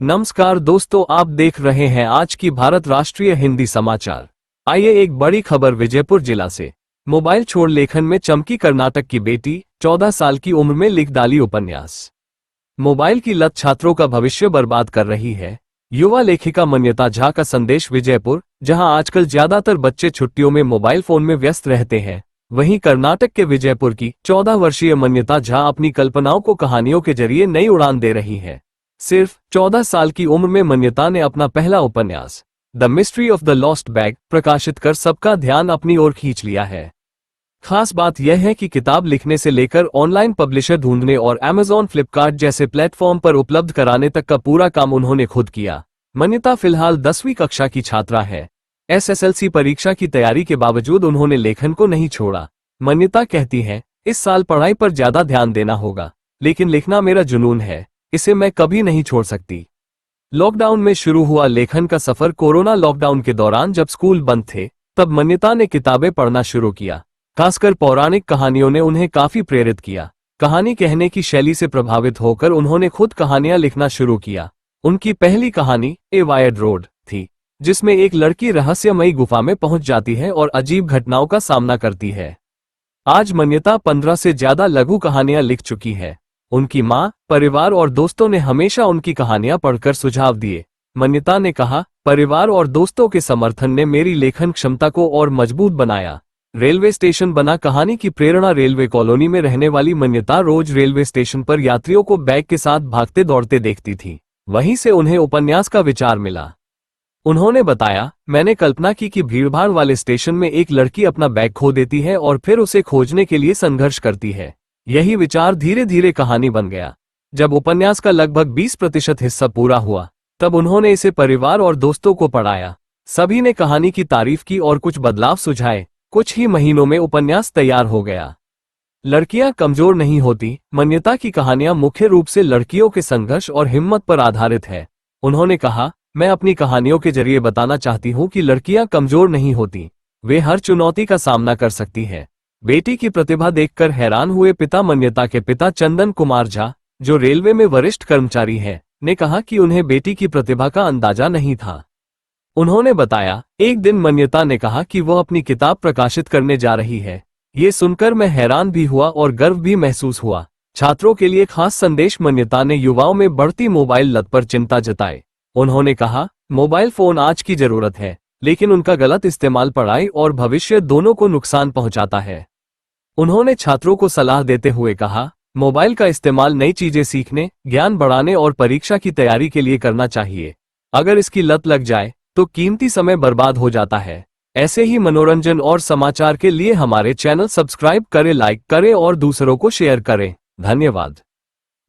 नमस्कार दोस्तों, आप देख रहे हैं आज की भारत राष्ट्रीय हिंदी समाचार। आइए एक बड़ी खबर विजयपुर जिला से। मोबाइल छोड़ लेखन में चमकी कर्नाटक की बेटी, 14 साल की उम्र में लिख डाली उपन्यास। मोबाइल की लत छात्रों का भविष्य बर्बाद कर रही है। युवा लेखिका मन्यता झा का संदेश विजयपुर, जहां आजकल ज्यादातर बच्चे छुट्टियों में मोबाइल फोन में व्यस्त रहते हैं, वहीं कर्नाटक के विजयपुर की 14 वर्षीय मन्यता झा अपनी कल्पनाओं को कहानियों के जरिए नई उड़ान दे रही है। सिर्फ 14 साल की उम्र में मन्यता ने अपना पहला उपन्यास the mystery of the lost bag प्रकाशित कर सबका ध्यान अपनी ओर खींच लिया है। खास बात यह है कि किताब लिखने से लेकर ऑनलाइन पब्लिशर ढूंढने और Amazon, फ्लिपकार्ट जैसे प्लेटफॉर्म पर उपलब्ध कराने तक का पूरा काम उन्होंने खुद किया। मन्यता फिलहाल 10वीं कक्षा की छात्रा है। SSLC परीक्षा की तैयारी के बावजूद उन्होंने लेखन को नहीं छोड़ा। मन्यता कहती है, इस साल पढ़ाई पर ज्यादा ध्यान देना होगा, लेकिन लिखना मेरा जुनून है, इसे मैं कभी नहीं छोड़ सकती। लॉकडाउन में शुरू हुआ लेखन का सफर। कोरोना लॉकडाउन के दौरान जब स्कूल बंद थे, तब मन्यता ने किताबें पढ़ना शुरू किया। खासकर पौराणिक कहानियों ने उन्हें काफी प्रेरित किया। कहानी कहने की शैली से प्रभावित होकर उन्होंने खुद कहानियां लिखना शुरू किया। उनकी पहली कहानी ए वायर्ड रोड थी, जिसमें एक लड़की रहस्यमयी गुफा में पहुंच जाती है और अजीब घटनाओं का सामना करती है। आज मन्यता 15 से ज्यादा लघु कहानियां लिख चुकी है। उनकी मां, परिवार और दोस्तों ने हमेशा उनकी कहानियां पढ़कर सुझाव दिए। मन्यता ने कहा, परिवार और दोस्तों के समर्थन ने मेरी लेखन क्षमता को और मजबूत बनाया। रेलवे स्टेशन बना कहानी की प्रेरणा। रेलवे कॉलोनी में रहने वाली मन्यता रोज रेलवे स्टेशन पर यात्रियों को बैग के साथ भागते दौड़ते देखती थी। वहीं से उन्हें उपन्यास का विचार मिला। उन्होंने बताया, मैंने कल्पना की कि भीड़भाड़ वाले स्टेशन में एक लड़की अपना बैग खो देती है और फिर उसे खोजने के लिए संघर्ष करती है। यही विचार धीरे धीरे कहानी बन गया। जब उपन्यास का लगभग 20% हिस्सा पूरा हुआ, तब उन्होंने इसे परिवार और दोस्तों को पढ़ाया। सभी ने कहानी की तारीफ की और कुछ बदलाव सुझाए। कुछ ही महीनों में उपन्यास तैयार हो गया। लड़कियां कमजोर नहीं होती। मन्यता की कहानियां मुख्य रूप से लड़कियों के संघर्ष और हिम्मत पर आधारित है। उन्होंने कहा, मैं अपनी कहानियों के जरिए बताना चाहती हूं कि लड़कियां कमजोर नहीं होती, वे हर चुनौती का सामना कर सकती है। बेटी की प्रतिभा देखकर हैरान हुए पिता। मन्यता के पिता चंदन कुमार झा, जो रेलवे में वरिष्ठ कर्मचारी हैं, ने कहा कि उन्हें बेटी की प्रतिभा का अंदाजा नहीं था। उन्होंने बताया, एक दिन मन्यता ने कहा कि वह अपनी किताब प्रकाशित करने जा रही है। ये सुनकर मैं हैरान भी हुआ और गर्व भी महसूस हुआ। छात्रों के लिए खास संदेश। मन्यता ने युवाओं में बढ़ती मोबाइल लत पर चिंता जताई। उन्होंने कहा, मोबाइल फोन आज की जरूरत है, लेकिन उनका गलत इस्तेमाल पढ़ाई और भविष्य दोनों को नुकसान पहुंचाता है। उन्होंने छात्रों को सलाह देते हुए कहा, मोबाइल का इस्तेमाल नई चीजें सीखने, ज्ञान बढ़ाने और परीक्षा की तैयारी के लिए करना चाहिए। अगर इसकी लत लग जाए तो कीमती समय बर्बाद हो जाता है। ऐसे ही मनोरंजन और समाचार के लिए हमारे चैनल सब्सक्राइब करें, लाइक करें और दूसरों को शेयर करें। धन्यवाद।